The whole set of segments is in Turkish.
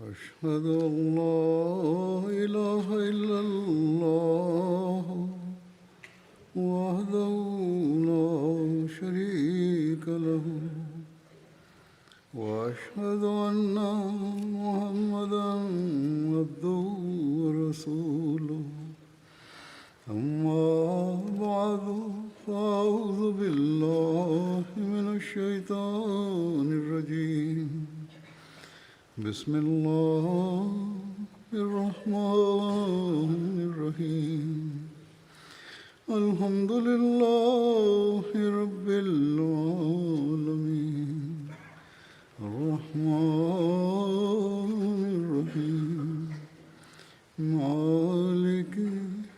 أشهد أن لا إله إلا الله وحده لا شريك له وأشهد أن محمدا عبده ورسوله أما بعد فأعوذ بالله من الشيطان الرجيم بسم الله الرحمن الرحيم الحمد لله رب العالمين الرحمن الرحيم مالك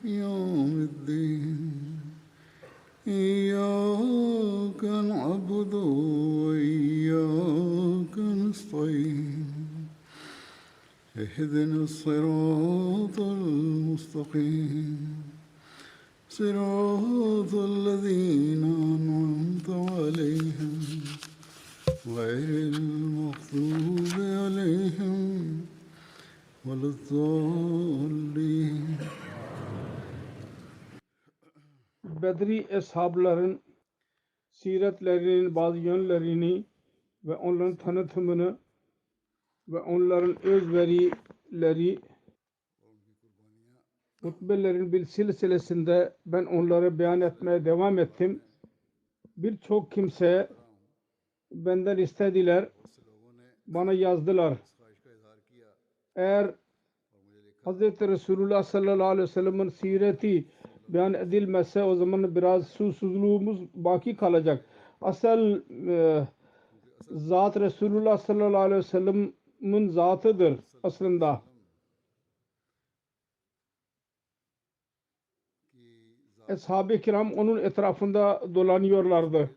يوم الدين إياك نعبد وإياك نستعين اهدنا الصراط المستقيم صراط الذين أنعمت عليهم غير المغضوب عليهم ولا الضالين. Bedri eshabların siretlerinin bazı yönlerini ve onların tanıtımını ve onların özverileri hutbelerin bir silsilesinde ben onları beyan etmeye devam ettim. Birçok kimse benden istediler, bana yazdılar. Eğer Hz. Resulullah sallallahu aleyhi ve sellem'in sireti beyan edilmezse o zaman biraz susuzluğumuz baki kalacak. Asıl zat Resulullah sallallahu aleyhi ve sellem'in zatıdır aslında. Ashab-ı kiram onun etrafında dolanıyorlardı.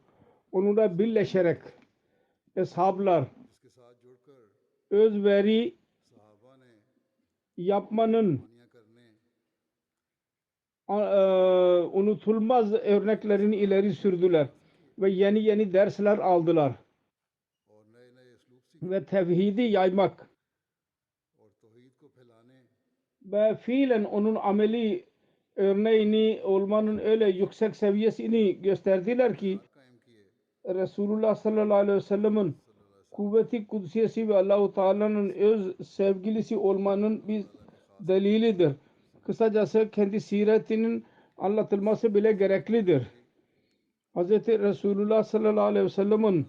Onunla birleşerek eshablar özveri yapmanın unutulmaz örneklerini ileri sürdüler ve yeni yeni dersler aldılar ve tevhidi yaymak ve fiilen onun ameli örneğini olmanın öyle yüksek seviyesini gösterdiler ki Resulullah sallallahu aleyhi ve sellem'in kuvveti kudsiyesi ve Allah-u Teala'nın öz sevgilisi olmanın bir delilidir. Kısacası kendi siretinin anlatılması bile gereklidir. Hz. Resulullah sallallahu aleyhi ve sellem'in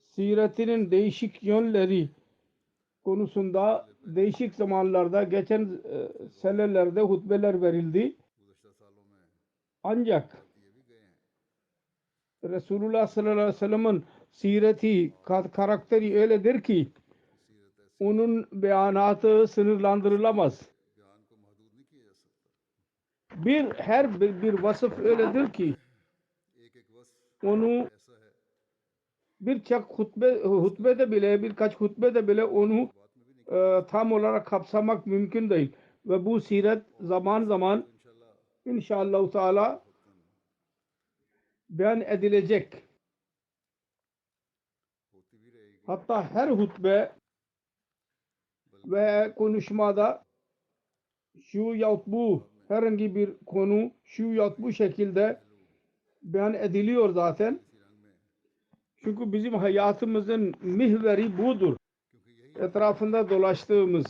siretinin değişik yönleri konusunda değişik zamanlarda geçen senelerde hutbeler verildi. Ancak Resulullah sallallahu aleyhi ve sellem'in sireti, karakteri öyledir ki onun beyanatı sınırlandırılamaz. Her bir vasıf öyledir ki onu birkaç hutbede bile onu tam olarak kapsamak mümkün değil. Ve bu siret zaman zaman inşallah Teala beyan edilecek. Hatta her hutbe ve konuşmada şu yahut bu herhangi bir konu şu yahut bu şekilde beyan ediliyor zaten. Çünkü bizim hayatımızın mihveri budur. Etrafında dolaştığımız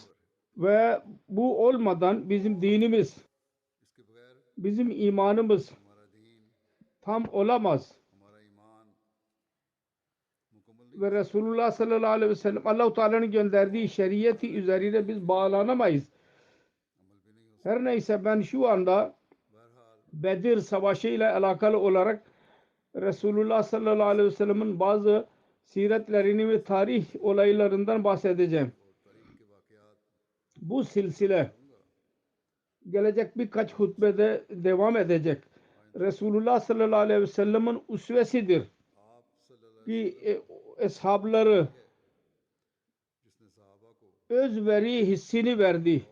ve bu olmadan bizim dinimiz, bizim imanımız tam olamaz. Ve Resulullah sallallahu aleyhi ve sellem Allah-u Teala'nın gönderdiği şeriyeti üzerine biz bağlanamayız. Her neyse ben şu anda Bedir Savaşı ile alakalı olarak Resulullah sallallahu aleyhi ve sellem'in bazı siretlerini ve tarih olaylarından bahsedeceğim. Bu silsile gelecek birkaç hutbede devam edecek. Resulullah sallallahu aleyhi ve sellem'in usvesidir ki eshabları özveri hissini verdi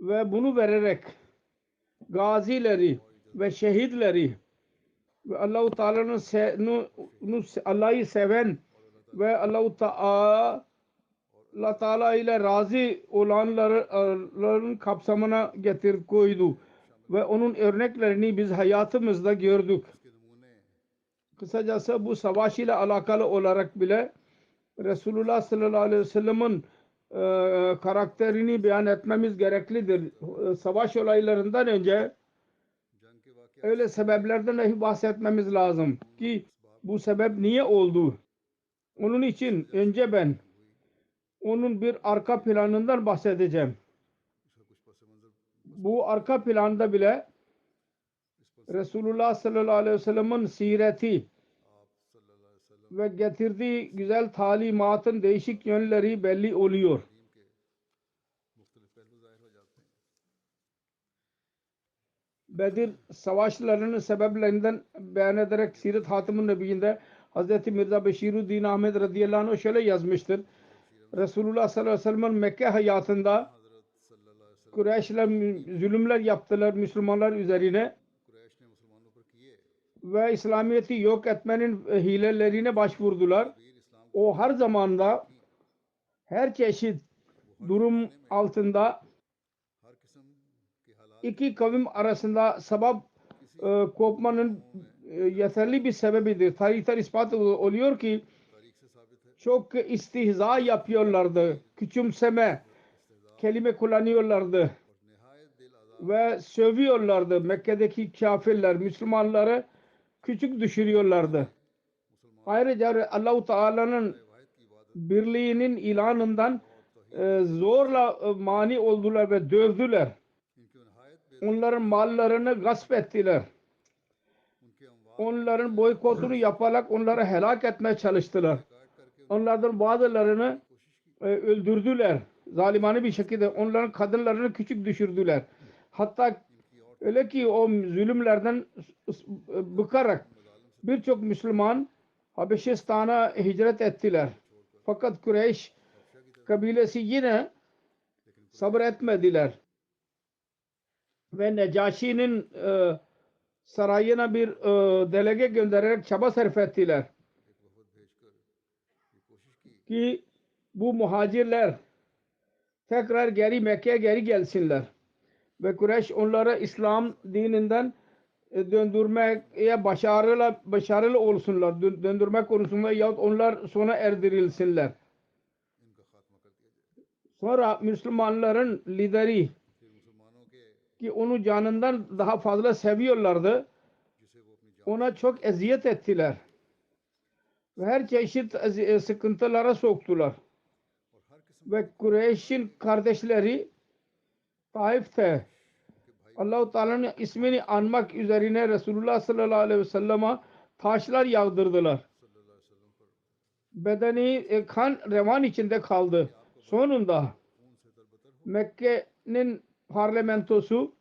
ve bunu vererek gazileri ve şehitleri ve Allah-u Teala'nın Allah'ı seven ve Allah-u Allah Teala ile razı olanların kapsamına koydu ve onun örneklerini biz hayatımızda gördük. Kısacası bu savaş ile alakalı olarak bile Resulullah sallallahu aleyhi ve sellem'in karakterini beyan etmemiz gereklidir. Savaş olaylarından önce öyle sebeplerden dahi bahsetmemiz lazım ki bu sebep niye oldu. Onun için önce ben onun bir arka planından bahsedeceğim. Bu arka planda bile Resulullah sallallahu aleyhi ve sellem'in sireti ve getirdiği güzel talimatın değişik yönleri belli oluyor. Bedir savaşlarının sebeplerinden beyan ederek Siret Hatim-ı Nebiyyinde Hz. Mirza Beşiruddin Ahmed radıyallahu anh şöyle yazmıştır. Resulullah sallallahu aleyhi ve sellem'in Mekke hayatında Kureyşler zulümler yaptılar Müslümanlar üzerine ve İslamiyet'i yok etmenin hilelerine başvurdular. O her zamanda her çeşit durum altında iki kavim arasında kopmanın yeterli bir sebebidir. Tarihten ispat oluyor ki çok istihza yapıyorlardı. Küçümseme kelime kullanıyorlardı. Ve sövüyorlardı. Mekke'deki kafirler Müslümanları küçük düşürüyorlardı. Ayrıca Allah-u Teala'nın birliğinin ilanından zorla mani oldular ve dövdüler. Onların mallarını gasp ettiler. Onların boykotunu yaparak onları helak etmeye çalıştılar. Onlardan bazılarını öldürdüler. Zalimane bir şekilde onların kadınlarını küçük düşürdüler. Hatta öyle ki o zulümlerden bıkarak birçok Müslüman Habeşistan'a hicret ettiler. Fakat Kureyş kabilesi yine sabretmediler. Ve Necaşi'nin sarayına bir delege göndererek çaba sarf ettiler. Ki bu muhacirler tekrar Mekke'ye geri gelsinler. Ve Kureyş onları İslam dininden döndürmeye başarılı olsunlar. Döndürme konusunda yahut onlar sona erdirilsinler. Sonra Müslümanların lideri ki onu canından daha fazla seviyorlardı. Ona çok eziyet ettiler. Ve her çeşit sıkıntılara soktular. Ve Kureyş'in kardeşleri Taif'te Allah-u Teala'nın ismini anmak üzerine Resulullah sallallahu aleyhi ve sellem'e taşlar yağdırdılar. Bedeni kan revan içinde kaldı. Sonunda Mekke'nin parlamentosu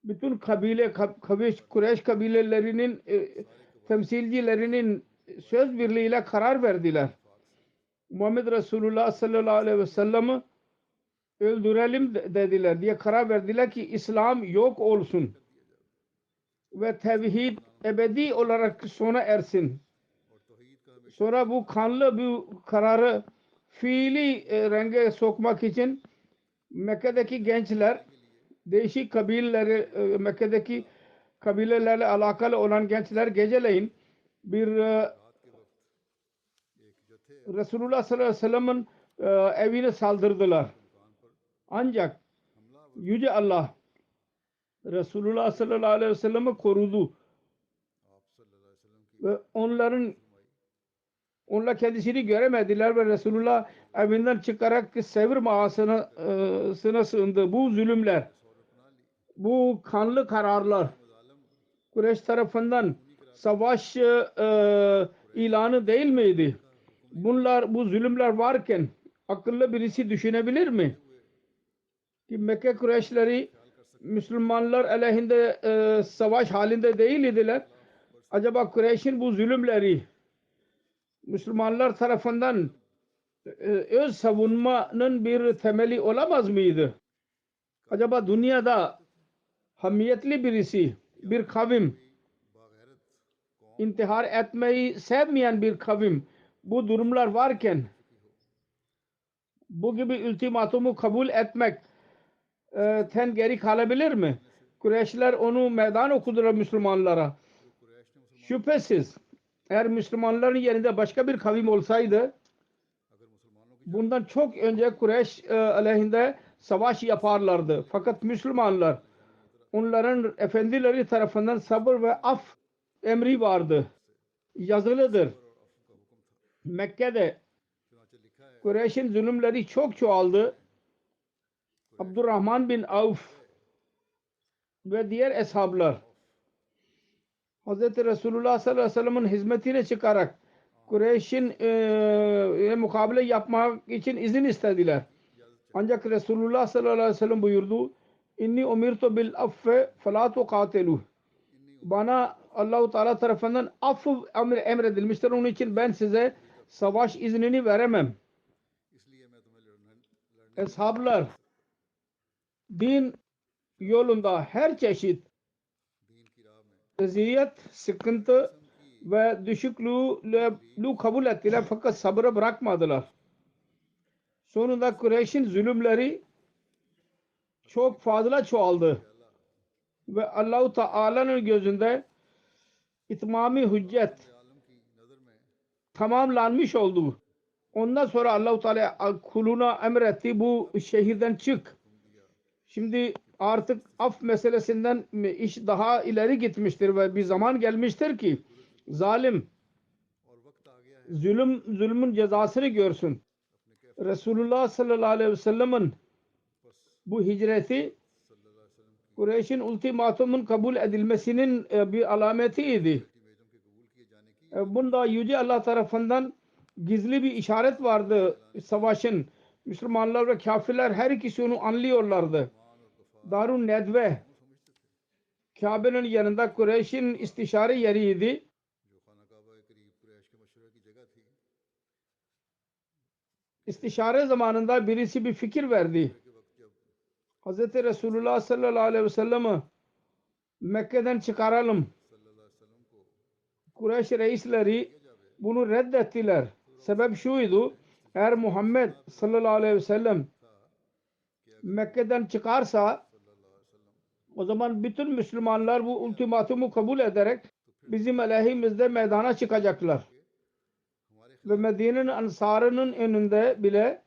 bütün Kureyş kabilelerinin temsilcilerinin söz birliğiyle karar verdiler. Muhammed Resulullah sallallahu aleyhi ve sellem'i öldürelim dediler diye karar verdiler ki İslam yok olsun ve tevhid ebedi olarak sona ersin. Sonra bu kanlı bu kararı fiili renge sokmak için Mekke'deki gençler değişik kabileleri Mekke'deki kabilelerle alakalı olan gençler geceleyin bir Resulullah sallallahu aleyhi ve sellem'in evine saldırdılar. Ancak Yüce Allah Resulullah sallallahu aleyhi ve sellem'i korudu. Ve onlar kendisini göremediler ve Resulullah evinden çıkarak Sevr mağarasına sığındı. Bu zulümler, bu kanlı kararlar Kureyş tarafından savaş ilanı değil miydi? Bu zulümler varken akıllı birisi düşünebilir mi? Ki Mekke Kureyşleri Müslümanlar aleyhinde savaş halinde değil idiler. Acaba Kureyş'in bu zulümleri Müslümanlar tarafından öz savunmanın bir temeli olamaz mıydı? Acaba dünyada hamiyetli birisi, bir kavim, intihar etmeyi sevmeyen bir kavim bu durumlar varken bu gibi ultimatumu kabul etmek ten geri kalabilir mi? Kureyşler onu meydan okudular Müslümanlara. Şüphesiz eğer Müslümanların yerinde başka bir kavim olsaydı bundan çok önce Kureyş aleyhinde savaş yaparlardı. Fakat Müslümanlar onların efendileri tarafından sabır ve af emri vardı. Yazılıdır. Mekke'de Kureyş'in zulümleri çok çoğaldı. Abdurrahman bin Avf ve diğer eshablar Hz. Resulullah sallallahu aleyhi ve sellem'in hizmetine çıkarak Kureyş'in mukabele yapmak için izin istediler. Ancak Resulullah sallallahu aleyhi ve sellem buyurdu: İnni umirtu bil affe felâ tuqâtilûh. Bana Allah-u Teala tarafından af emredilmiştir. Onun için ben size savaş iznini veremem. Eshablar din yolunda her çeşit eziyet, sıkıntı ve düşüklüğü kabul ettiler fakat sabrı bırakmadılar. Sonunda Kureyş'in zulümleri çok fazla çoğaldı ve Allah-u Teala'nın gözünde itmami hüccet tamamlanmış oldu. Ondan sonra Allah-u Teala kuluna emretti, bu şehirden çık. Şimdi artık af meselesinden iş daha ileri gitmiştir ve bir zaman gelmiştir ki zalim zulmün cezasını görsün. Resulullah sallallahu aleyhi ve sellem'in bu hicreti Kureyş'in ultimatumun kabul edilmesinin bir alametiydi. Bunda Yüce Allah tarafından gizli bir işaret vardı savaşın. Müslümanlar ve kafirler her ikisi onu anlıyorlardı. Darun Nedve Kabe'nin yanında Kureyş'in istişare yeriydi. İstişare zamanında birisi bir fikir verdi. Hz. Resulullah sallallahu aleyhi ve sellem'i Mekke'den çıkaralım. Kureyş reisleri bunu reddettiler. Sebep şuydu: eğer Muhammed sallallahu aleyhi ve sellem Mekke'den çıkarsa o zaman bütün Müslümanlar bu ultimatumu kabul ederek bizim aleyhimizde meydana çıkacaklar. Ve Medine'nin ansarının önünde bile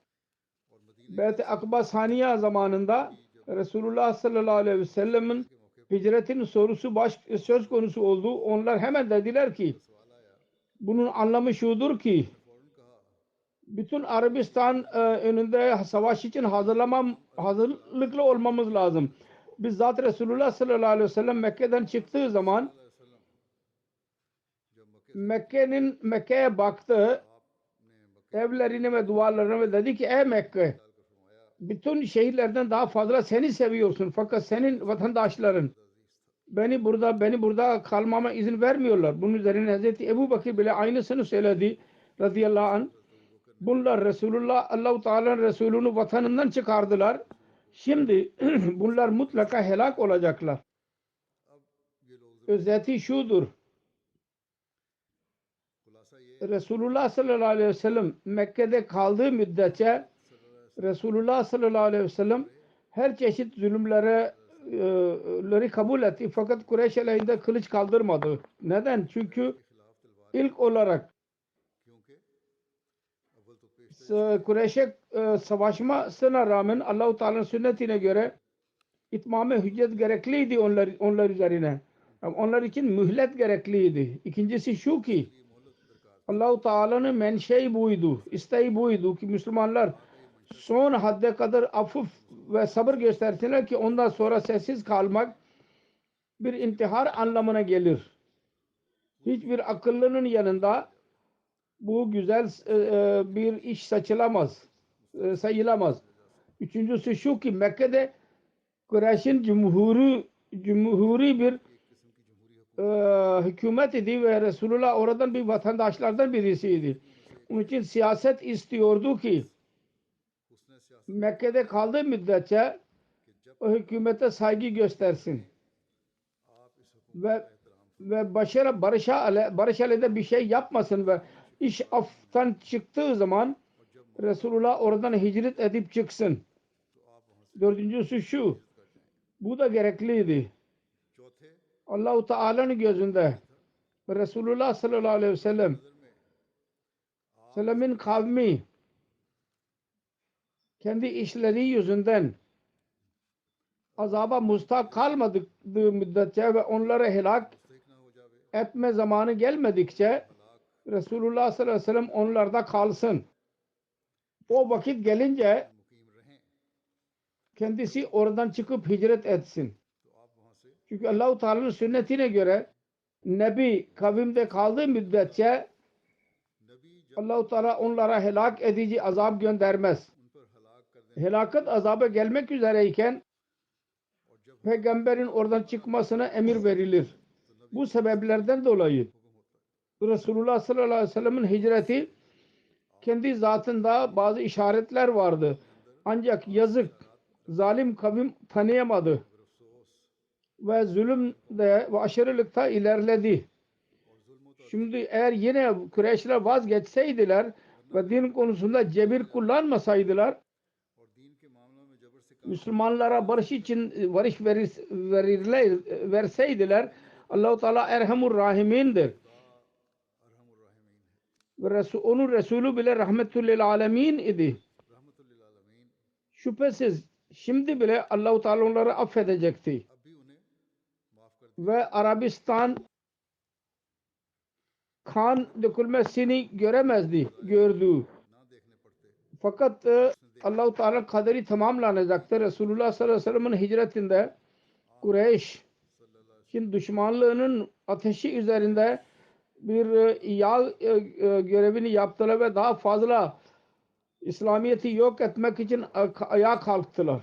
Beyt-i Akba Saniye zamanında Resulullah sallallahu aleyhi ve sellem'in hicretin sorusu söz konusu oldu. Onlar hemen dediler ki bunun anlamı şudur ki bütün Arabistan önünde savaş için hazırlıklı olmamız lazım. Bizzat Resulullah sallallahu aleyhi ve sellem Mekke'den çıktığı zaman Mekke'ye baktı, evlerine ve duvarlarına ve dedi ki ey Mekke, bütün şehirlerden daha fazla seni seviyorsun fakat senin vatandaşların beni burada kalmama izin vermiyorlar. Bunun üzerine Hazreti Ebu Bakır bile aynısını söyledi radıyallahu anh. Bunlar Resulullah Allah-u Teala'nın Resulünü vatanından çıkardılar. Şimdi bunlar mutlaka helak olacaklar. Özeti şudur: Resulullah sallallahu aleyhi ve sellem Mekke'de kaldığı müddetçe Resulullah sallallahu aleyhi ve sellem her çeşit zulümleri kabul etti. Fakat Kureyş aleyhinde kılıç kaldırmadı. Neden? Çünkü ilk olarak Kureyş'e savaşmasına rağmen Allah-u Teala'nın sünnetine göre itmam-ı hüccet gerekliydi onlar üzerine. Onlar için mühlet gerekliydi. İkincisi şu ki Allah-u Teala'nın menşei buydu, isteği buydu ki Müslümanlar son hadde kadar afif ve sabır göstersinler ki ondan sonra sessiz kalmak bir intihar anlamına gelir. Hiçbir akıllının yanında bu güzel bir iş sayılamaz. Üçüncüsü şu ki Mekke'de Kureyş'in cumhuri bir hükümet idi ve Resulullah oradan bir vatandaşlardan birisiydi. Onun için siyaset istiyordu ki Mekke'de kaldığı müddetçe o hükümete saygı göstersin ve barış aleyhinde bir şey yapmasın ve iş aftan çıktığı zaman Resulullah oradan hicret edip çıksın. Dördüncüsü şu. Bu da gerekliydi. Allah-u Teala'nın gözünde Resulullah sallallahu aleyhi ve sellem'in kavmi kendi işleri yüzünden azaba mustak kalmadığı müddetçe ve onları helak etme zamanı gelmedikçe Resulullah sallallahu aleyhi ve sellem onlarda kalsın. O vakit gelince kendisi oradan çıkıp hicret etsin. Çünkü Allah-u Teala'nın sünnetine göre Nebi kavimde kaldığı müddetçe Allah-u Teala onlara helak edici azap göndermez. Helaket azabı gelmek üzereyken peygamberin oradan çıkmasına emir verilir. Bu sebeplerden dolayı Resulullah sallallahu aleyhi ve sellem'in hicreti kendi zatında bazı işaretler vardı. Ancak yazık zalim kavim tanıyamadı ve zulümde ve aşırılıkta ilerledi. Şimdi eğer yine Kureyşler vazgeçseydiler ve din konusunda cebir kullanmasaydılar, Müslümanlara barış için verseydiler, Allah-u Teala Erhamur Rahimin'dir. Ve onun Resulü bile rahmetüllil alemin idi. Şüphesiz şimdi bile Allah-u Teala onları affedecekti. Ve Arabistan kan dökülmesini gördü. Fakat Allah-u Teala kaderi tamamlanacaktır. Resulullah sallallahu aleyhi ve sellem'in hicretinde Kureyş'in düşmanlığının ateşi üzerinde bir yağ görevini yaptılar ve daha fazla İslamiyet'i yok etmek için ayağa kalktılar.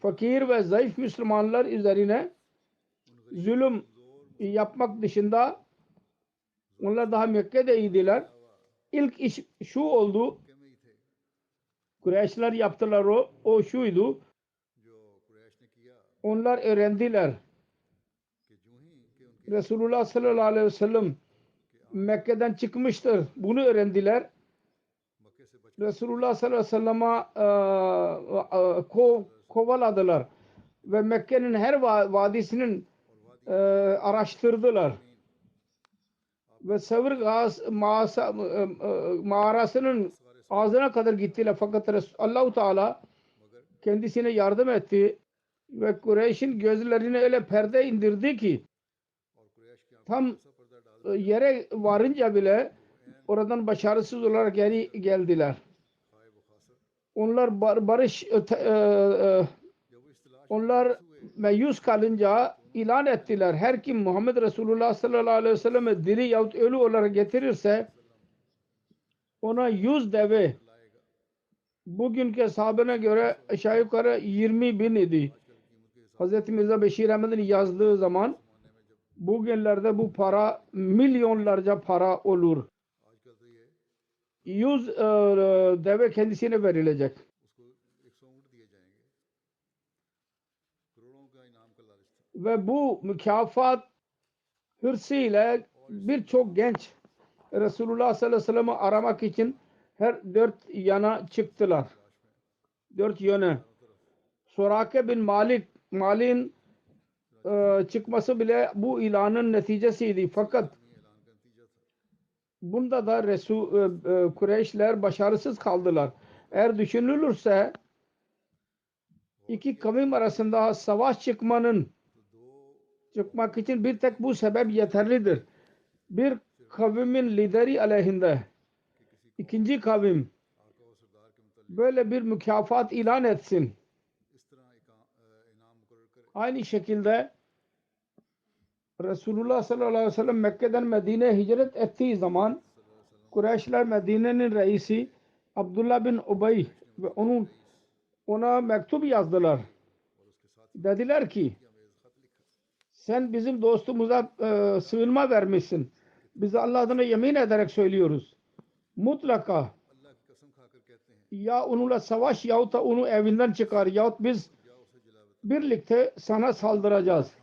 Fakir ve zayıf Müslümanlar üzerine zulüm yapmak dışında onlar daha Mekke'deydiler. İlk iş şu oldu. Kureyşler yaptılar o şuydu. Onlar öğrendiler. Resulullah sallallahu aleyhi ve sellem Mekke'den çıkmıştır. Bunu öğrendiler. Resulullah sallallahu aleyhi ve sellem'e kovaladılar. Ve Mekke'nin her vadisinin araştırdılar. Ve Savr mağarasının ağzına kadar gittiler. Fakat Allah-u Teala kendisine yardım etti ve Kureyş'in gözlerine öyle perde indirdi ki tam yere varınca bile oradan başarısız olarak geri geldiler. Onlar onlar meyus kalınca ilan ettiler. Her kim Muhammed Resulullah sallallahu aleyhi ve sellem'e diri yahut ölü olarak getirirse ona 100 deve, bugünkü hesabına göre aşağı yukarı 20.000 idi. Hz. Mirza Beşir Ahmet'in yazdığı zaman bugünlerde bu para milyonlarca para olur. 100 deve kendisine verilecek. Ve bu mükafat hırsıyla birçok genç Resulullah sallallahu aleyhi ve sellem'i aramak için her dört yana çıktılar. Dört yöne. Surake bin Malik'in çıkması bile bu ilanın neticesiydi. Fakat bunda da Kureyşler başarısız kaldılar. Eğer düşünülürse iki kavim arasında savaş çıkmak için bir tek bu sebep yeterlidir. Bir kavimin lideri aleyhinde ikinci kavim böyle bir mükafat ilan etsin. Aynı şekilde Resulullah sallallahu aleyhi ve sellem Mekke'den Medine'ye hicret ettiği zaman Kureyşler Medine'nin reisi Abdullah bin Ubey ve ona mektup yazdılar. Dediler ki sen bizim dostumuza sığınma vermişsin. Biz Allah adına yemin ederek söylüyoruz. Mutlaka ya onunla savaş yahut da onu evinden çıkar yahut biz birlikte sana saldıracağız.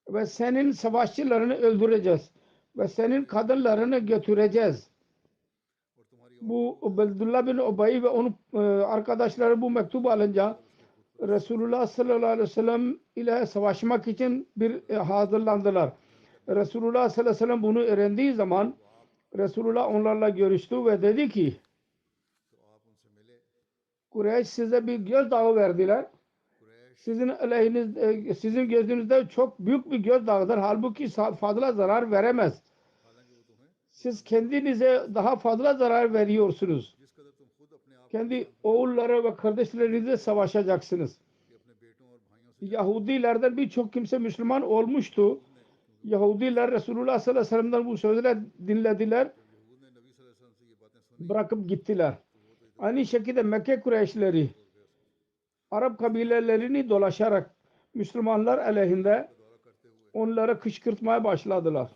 Ve senin savaşçılarını öldüreceğiz. Ve senin kadınlarını götüreceğiz. Bu Abdullah bin Ubay ve onun arkadaşları bu mektubu alınca Resulullah sallallahu aleyhi ve sellem ile savaşmak için hazırlandılar. Resulullah sallallahu aleyhi ve sellem bunu öğrendiği zaman Resulullah onlarla görüştü ve dedi ki Kureyş size bir gözdağı verdiler. Sizin gözünüzde çok büyük bir gözdağıdır. Halbuki fazla zarar veremez. Siz kendinize daha fazla zarar veriyorsunuz. Kendi oğulları ve kardeşlerinizle savaşacaksınız. Yahudilerden birçok kimse Müslüman olmuştu. Yahudiler Resulullah sallallahu aleyhi ve sellem'den bu sözleri dinlediler. Bırakıp gittiler. Aynı şekilde Mekke Kureyşleri Arap kabilelerini dolaşarak Müslümanlar aleyhinde onları kışkırtmaya başladılar.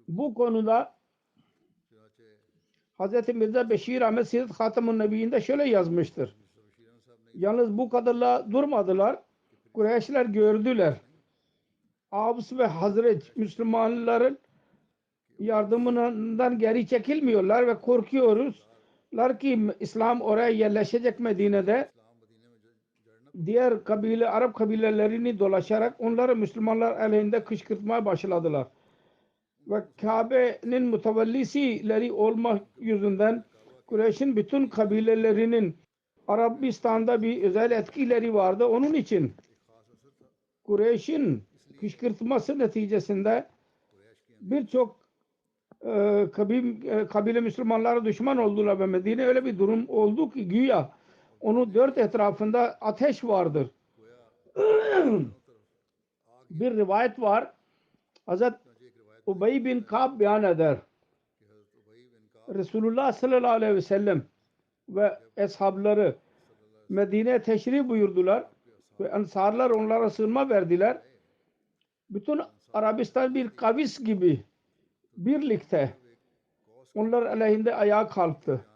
Bu konuda Hz. Mirza Beşir Ahmet Seyyid Hatem-ül Nebiyyinde şöyle yazmıştır. Yalnız bu kadarla durmadılar. Kureyşler gördüler. Avs ve Hazreç Müslümanların yardımından geri çekilmiyorlar ve korkuyorlar ki İslam oraya yerleşecek Medine'de. Diğer Arap kabilelerini dolaşarak onları Müslümanlar aleyhinde kışkırtmaya başladılar. Ve Kabe'nin mutevellisileri olmak yüzünden Kureyş'in bütün kabilelerinin Arabistan'da bir özel etkileri vardı. Onun için Kureyş'in kışkırtması neticesinde birçok kabile Müslümanlara düşman oldular ve Medine öyle bir durum oldu ki güya onun dört etrafında ateş vardır. Bir rivayet var. Hazret Ubey bin Ka'b beyan eder. Resulullah sallallahu aleyhi ve sellem ve eshabları Medine'ye teşrif buyurdular ve Ensarlar onlara sığınma verdiler. Bütün Arabistan bir kavis gibi birlikte onlar aleyhinde ayağa kalktı.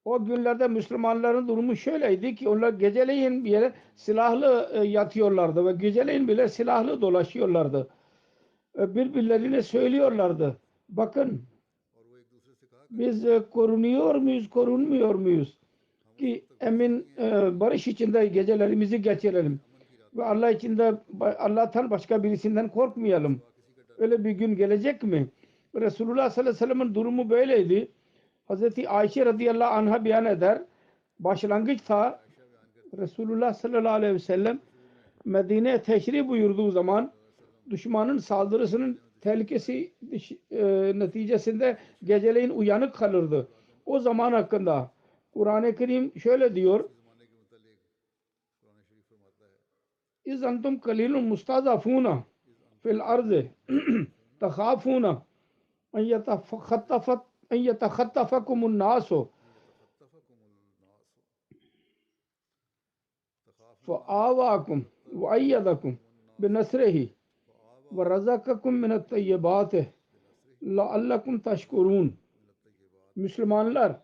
O günlerde Müslümanların durumu şöyleydi ki onlar geceleyin bir yere silahlı yatıyorlardı ve geceleyin bile silahlı dolaşıyorlardı. Birbirlerine söylüyorlardı. Bakın biz korunuyor muyuz, korunmuyor muyuz? Ki emin barış içinde gecelerimizi geçirelim. Ve Allah içinde Allah'tan başka birisinden korkmayalım. Öyle bir gün gelecek mi? Resulullah sallallahu aleyhi ve sellem'in durumu böyleydi. Hazreti Ayşe radıyallahu anh'a beyan eder. Başlangıçta Resulullah sallallahu aleyhi ve sellem Medine'ye teşrif buyurduğu zaman düşmanın saldırısının tehlikesi neticesinde geceleyin uyanık kalırdı. O zaman hakkında Kur'an-ı Kerim şöyle diyor. İz antum kalilun mustazafuna fil ardı takhafuna en yetakhattafakumun nasu fa'avakum ve ayyadakum binasrihi ve razakakum minat tayyibati la'allakum teşkurun. Müslümanlar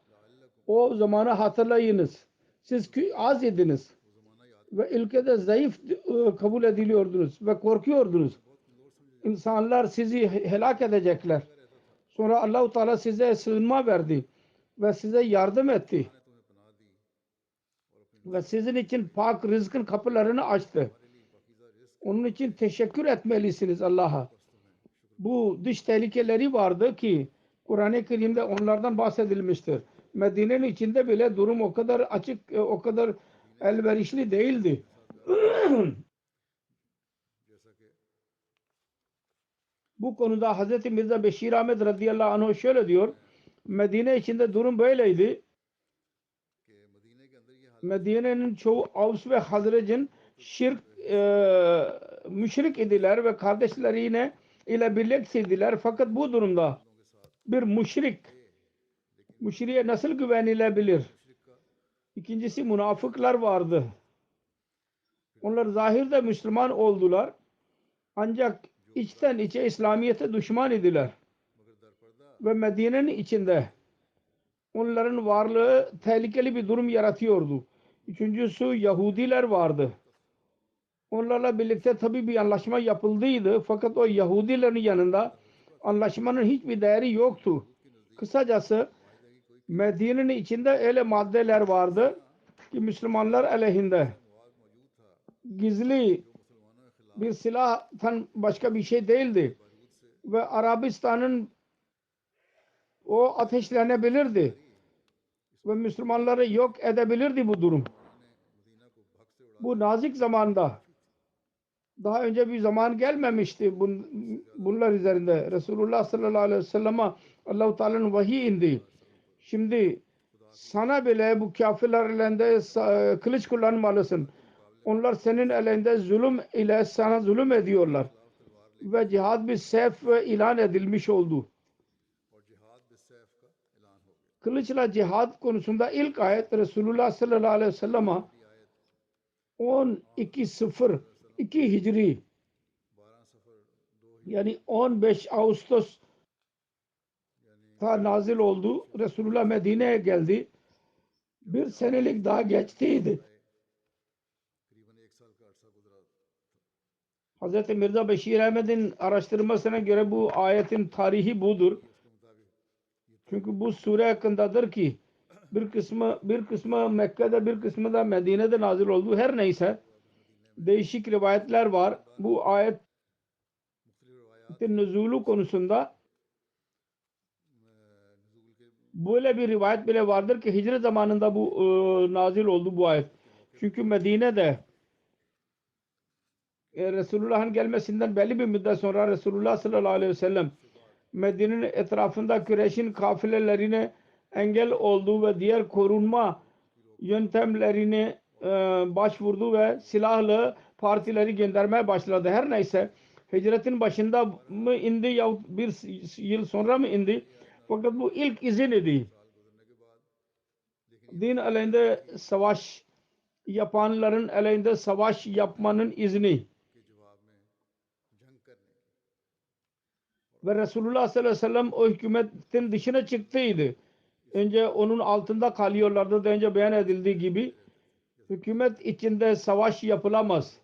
o zamanı hatırlayınız. Siz az idiniz ve ülkede zayıf kabul ediliyordunuz ve korkuyordunuz. İnsanlar sizi helak edecekler. Sonra Allah-u Teala size sığınma verdi ve size yardım etti. Ve sizin için pak rızkın kapılarını açtı. Onun için teşekkür etmelisiniz Allah'a. Bu dış tehlikeleri vardı ki Kur'an-ı Kerim'de onlardan bahsedilmiştir. Medine'nin içinde bile durum o kadar açık, o kadar elverişli değildi. Bu konuda Hz. Mirza Beşir Ahmet radıyallahu anh şöyle diyor. Medine içinde durum böyleydi. Medine'nin çoğu Avs ve Hazrec'in müşrik idiler ve kardeşlerine ile birleştirdiler. Fakat bu durumda bir müşriye nasıl güvenilebilir? İkincisi münafıklar vardı. Onlar zahirde Müslüman oldular. Ancak içten içe İslamiyet'e düşman idiler. Ve Medine'nin içinde onların varlığı tehlikeli bir durum yaratıyordu. Üçüncüsü Yahudiler vardı. Onlarla birlikte tabi bir anlaşma yapıldıydı. Fakat o Yahudilerin yanında anlaşmanın hiçbir değeri yoktu. Kısacası Medine'nin içinde öyle maddeler vardı ki Müslümanlar aleyhinde gizli bir silahtan başka bir şey değildi. Ve Arabistan'ın o ateşlenebilirdi. Ve Müslümanları yok edebilirdi bu durum. Bu nazik zamanda daha önce bir zaman gelmemişti bunlar üzerinde. Resulullah sallallahu aleyhi ve sellem'e Allah-u Teala'nın vahiy indi. Şimdi sana bile bu kafirler elinde kılıç kullanmalısın. Onlar senin elinde zulüm ile sana zulüm ediyorlar. Ve cihad bir seyf ilan edilmiş oldu. Kılıçla cihad konusunda ilk ayet Resulullah sallallahu aleyhi ve sellem'e 12.02 Hicri yani 15 Ağustos nazil oldu. Resulullah Medine'ye geldi. Bir senelik daha geçtiydi. Hz. Mirza Beşir Ahmet'in araştırmasına göre bu ayetin tarihi budur. Çünkü bu sure hakkındadır ki bir kısmı Mekke'de, bir kısmı da Medine'de nazil oldu. Her neyse değişik rivayetler var. Bu ayetin nüzulu konusunda böyle bir rivayet bile vardır ki hicret zamanında bu nazil oldu bu ayet. Çünkü Medine'de Resulullah'ın gelmesinden belli bir müddet sonra Resulullah sallallahu aleyhi ve sellem Medine'nin etrafında Kureyş'in kafilelerine engel oldu ve diğer korunma yöntemlerine başvurdu ve silahlı partileri göndermeye başladı. Her neyse hicretin başında mı indi ya bir yıl sonra mı indi? Fakat bu ilk izin idi. Din aleyhinde savaş yapanların aleyhinde savaş yapmanın izni. Ve Resulullah sallallahu aleyhi ve sellem o hükümetin dışına çıktıydı. Önce onun altında kalıyorlardı. Daha önce beyan edildiği gibi hükümet içinde savaş yapılamaz.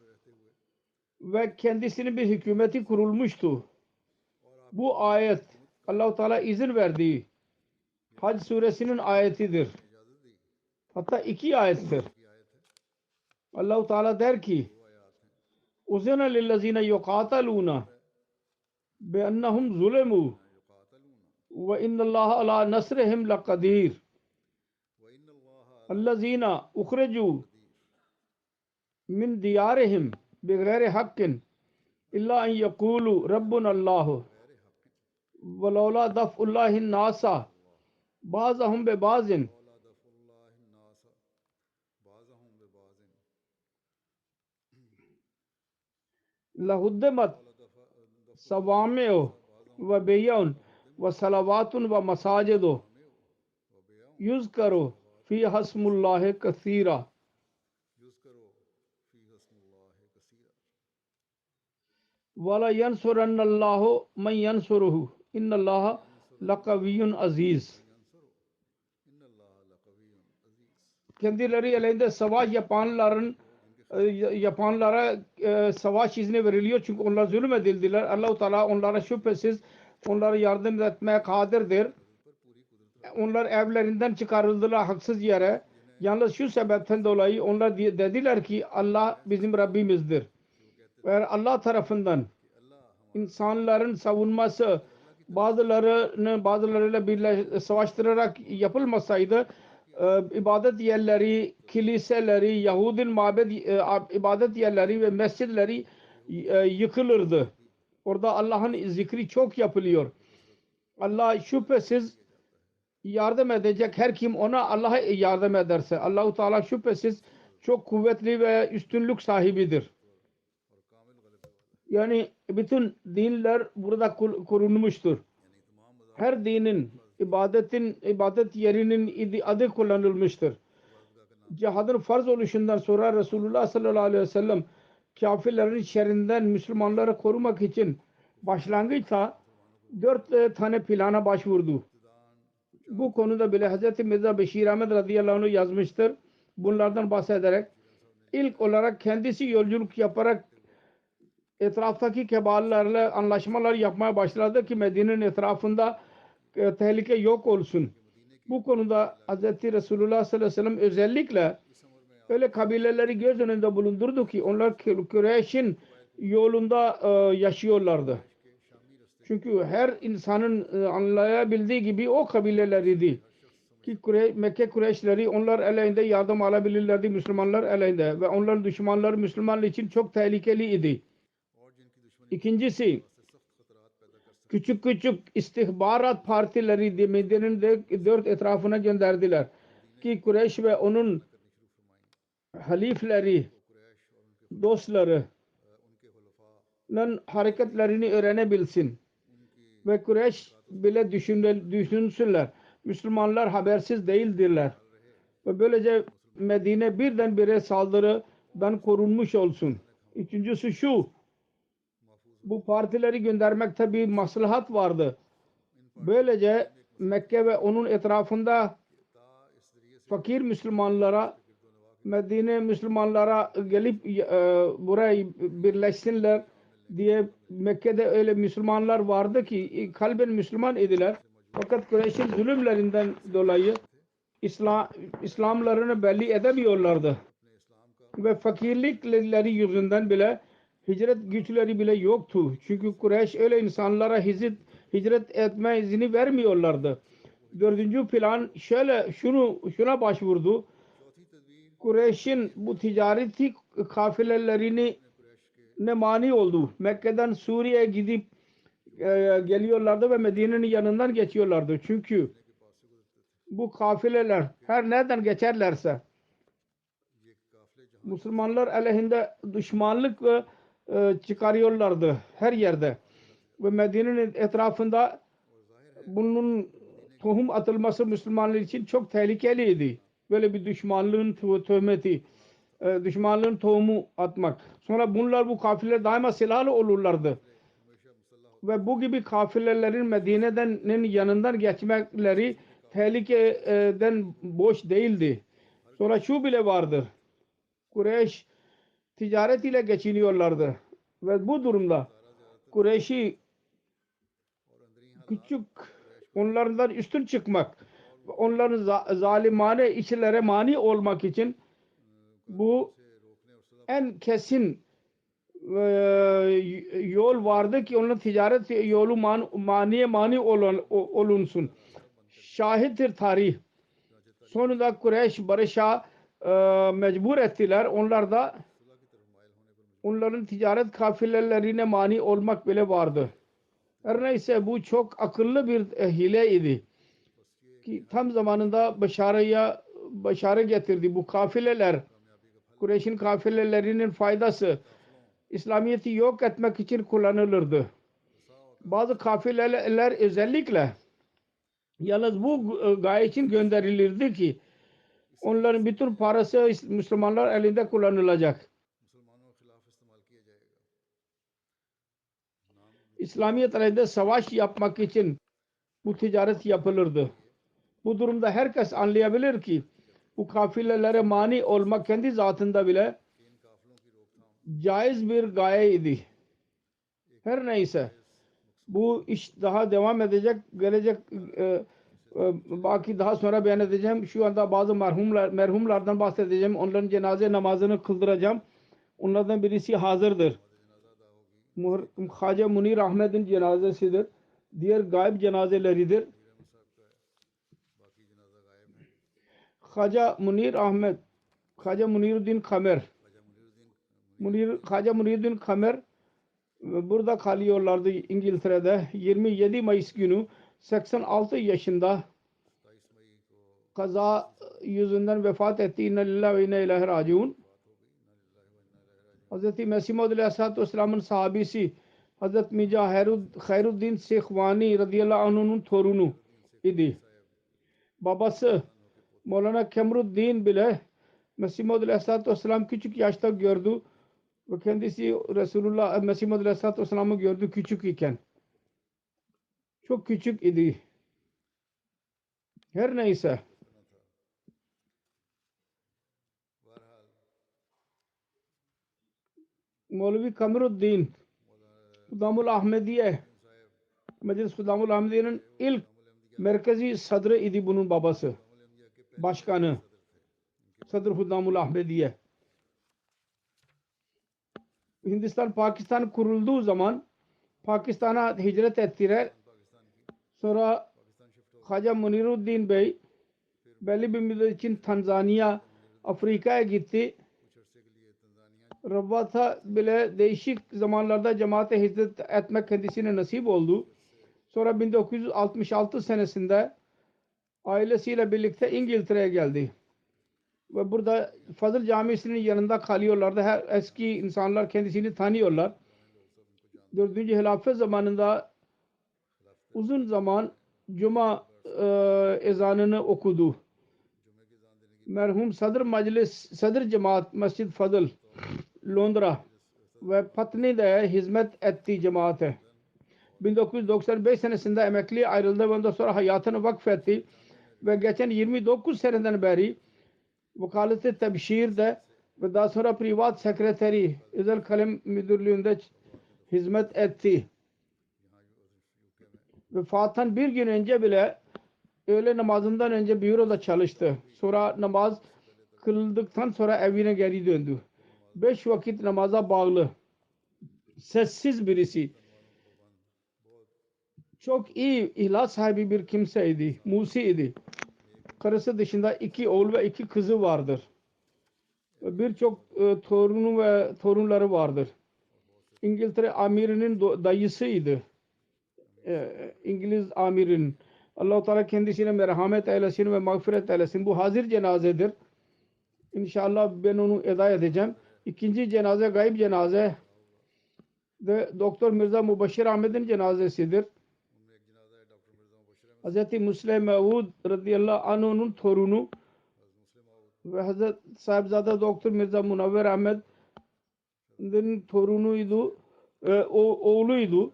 Ve kendisinin bir hükümeti kurulmuştu. Bu ayet Allah-u Teala izin verdiği Hac suresinin ayetidir. Hatta iki ayettir. Allah-u Teala der ki uzina lillezine yuqataluna beannahum zulemu ve innallaha ala nasrihim laqadir allazina ukhreju min diyarihim bighayri hakkin illa en yekulu rabbunallahu ve lawla daf'ullahin nasa bazahum be bazin lahuddemat savami'u ve beyun ve salavatun ve masacidu yuzkaru fi hasmullahi kathira ve la yansurannallahu men yansuruhu innallaha lakaviyyun aziz. Kendileri elinde savaş yapanlara savaş izni veriliyor çünkü onlar zulüm edildiler. Allah-u Teala onlara şüphesiz onlara yardım etmeye kadirdir. Onlar evlerinden çıkarıldılar haksız yere. Yalnız şu sebepten dolayı onlar dediler ki Allah bizim Rabbimizdir. Eğer Allah tarafından insanların savunması bazılarıyla birlikte savaştırarak yapılmasaydı ibadet yerleri, kiliseleri, Yahudin ibadet yerleri ve mescidleri yıkılırdı. Orada Allah'ın zikri çok yapılıyor. Allah şüphesiz yardım edecek her kim ona Allah'a yardım ederse. Allah-u Teala şüphesiz çok kuvvetli ve üstünlük sahibidir. Yani bütün dinler burada korunmuştur. Her dinin ibadet yerinin adı kullanılmıştır. Cihadın farz oluşundan sonra Resulullah sallallahu aleyhi ve sellem kafirlerin şerrinden Müslümanları korumak için başlangıçta 4 tane plana başvurdu. Bu konuda bile Hz. Mirza Beşir Ahmet radıyallahu anh yazmıştır. Bunlardan bahsederek ilk olarak kendisi yolculuk yaparak etraftaki keballerle anlaşmalar yapmaya başladı ki Medine'nin etrafında tehlike yok olsun. Bu konuda Hz. Resulullah sallallahu aleyhi ve sellem özellikle öyle kabileleri göz önünde bulundurdu ki onlar Kureyş'in yolunda yaşıyorlardı. Çünkü her insanın anlayabildiği gibi o kabileler idi ki Mekke Kureyşleri onlar elinde yardım alabilirlerdi Müslümanlar elinde ve onların düşmanları Müslümanlar için çok tehlikeli idi. İkincisi, küçük küçük istihbarat partileri Medine'nin de dört etrafına gönderdiler ki Kureyş ve onun halifleri, dostlarının hareketlerini öğrenebilsin ve Kureyş bile düşünsünler. Müslümanlar habersiz değildirler ve böylece Medine birdenbire saldırıdan korunmuş olsun. Üçüncüsü şu, bu partileri göndermekte bir maslahat vardı. Böylece Mekke ve onun etrafında fakir Müslümanlara, Medine Müslümanlara gelip buraya birleşsinler diye Mekke'de öyle Müslümanlar vardı ki kalben Müslüman idiler. Fakat Kureyş'in zulümlerinden dolayı İslamlarını belli edemiyorlardı. Ve fakirlikleri yüzünden bile hicret güçleri bile yoktu. Çünkü Kureyş öyle insanlara hicret etme izni vermiyorlardı. Dördüncü plan şuna başvurdu. Kureyş'in bu ticareti kafilelerine mani oldu. Mekke'den Suriye'ye gidip geliyorlardı ve Medine'nin yanından geçiyorlardı. Çünkü bu kafileler her nereden geçerlerse Müslümanlar aleyhinde düşmanlık çıkarıyorlardı her yerde. Ve Medine'nin etrafında bunun tohum atılması Müslümanlar için çok tehlikeliydi. Böyle bir düşmanlığın töhmeti, düşmanlığın tohumu atmak. Sonra bunlar bu kafileler daima silahlı olurlardı. Ve bu gibi kafilelerin Medine'nin yanından geçmekleri tehlikeden boş değildi. Sonra şu bile vardır. Kureyş ticaret ile geçiniyorlardı. Ve bu durumda Kureyş'i küçük onlardan üstün çıkmak, onların zalimane işlere mani olmak için bu en kesin yol vardı ki onun ticaret yolu mani olunsun. Şahittir tarih. Sonunda Kureyş barışa mecbur ettiler. Onlar da onların ticaret kafilelerine mani olmak bile vardı. Her neyse bu çok akıllı bir hile idi. Ki tam zamanında başarı getirdi. Bu kafileler, Kureyş'in kafilelerinin faydası İslamiyet'i yok etmek için kullanılırdı. Bazı kafileler özellikle yalnız bu gaye için gönderilirdi ki onların bütün parası Müslümanlar elinde kullanılacak. İslamiyet aleyhinde savaş yapmak için bu ticaret yapılırdı. Bu durumda herkes anlayabilir ki bu kafilelere mani olmak kendi zatında bile caiz bir gayeydi. Her neyse bu iş daha devam edecek. Gelecek belki daha sonra beyan edeceğim. Şu anda bazı merhumlardan bahsedeceğim. Onların cenaze namazını kıldıracağım. Onlardan birisi hazırdır. Haca Munir Ahmed'in cenazesidir. Diğer gayb cenazeleridir. Haca Munir Ahmed, Haca Muniruddin Kamer, Haca Muniruddin Kamer burada kalıyorlardı İngiltere'de. 27 Mayıs günü 86 yaşında kaza yüzünden vefat etti. İnna lillahi ve inna ileyhi raciun. Hz. Mesih Maud Aleyhisselatü Vesselam'ın sahabisi Hz. Mirza Khairuddin Sekhwani radıyallahu anh'un torunu idi. Babası Maulana Kemruddin bile Mesih Maud Aleyhisselatü Vesselam küçük yaşta gördü ve kendisi Resulullah Mesih Maud Aleyhisselatü Vesselam'ı gördü küçük iken. Çok küçük idi. Her neyse. Maulvi Kemruddin Hudamul Ahmediye, Meclis Hudamul Ahmediye'nin ilk merkezi sadrı idi bunun babası. Başkanı. Sadr Hudamul Ahmediye. Hindistan, Pakistan kurulduğu zaman Pakistan'a hicret ettiler. Sonra Haca Muniruddin Bey belli bir müddet için Tanzanya, Afrika'ya gitti. Rabbat'a bile değişik zamanlarda cemaate hizmet etmek kendisine nasip oldu. Sonra 1966 senesinde ailesiyle birlikte İngiltere'ye geldi. Ve burada Fazıl Camisi'nin yanında kalıyorlardı. Her eski insanlar kendisini tanıyorlar. 4. Hilafet zamanında uzun zaman Cuma ezanını okudu. Merhum Sadr Cemaat Mescid Fazıl Londra ve Patni'de hizmet etti cemaate. 1995 senesinde emekliye ayrıldı ve ondan sonra hayatını vakfetti ve geçen 29 seneden beri Vakalet-i Tebşir'de ve daha sonra privat sekreteri özel kalem müdürlüğünde hizmet etti. Vefattan bir gün önce bile öğle namazından önce büroda çalıştı. Sonra namaz kıldıktan sonra evine geri döndü. 5 vakit namaza bağlı. Sessiz birisi. Çok iyi ihlas sahibi bir kimseydi. Musiydi. Karısı dışında 2 oğul ve 2 kızı vardır. Birçok torunu ve torunları vardır. İngiltere amirinin dayısıydı. İngiliz amirin. Allah-u Teala kendisine merhamet eylesin ve mağfiret eylesin. Bu hazır cenazedir. İnşallah ben onu eda edeceğim. İkinci cenaze gayb cenaze de Doktor Mirza Mubashir Ahmed'in cenazesidir. Hz. Musleh Mevud radıyallahu anh'un torunu ve Hz. Sahibzade Doktor Mirza Munavver Ahmed'in torunuydu, oğluydu.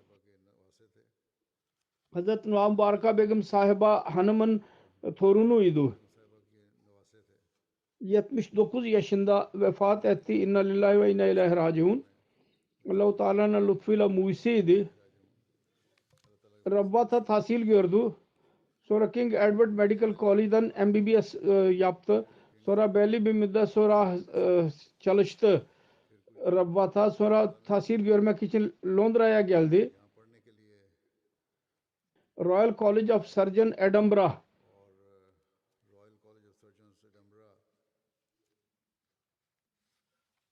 Hz. Nuam Mübareka Begum Sahiba Hanım'ın torunuydu. 79 yaşında vefat etti. İnna lillahi ve inna ileyhi raciun. Allah-u Teala'nın lütfuyla muvisiydi. Rabbat'a tahsil gördü. Sonra King Edward Medical College'dan MBBS yaptı. Sonra belli bir müddet sonra çalıştı. Rabbat'a sonra tahsil görmek için Londra'ya geldi. Royal College of Surgeons Edinburgh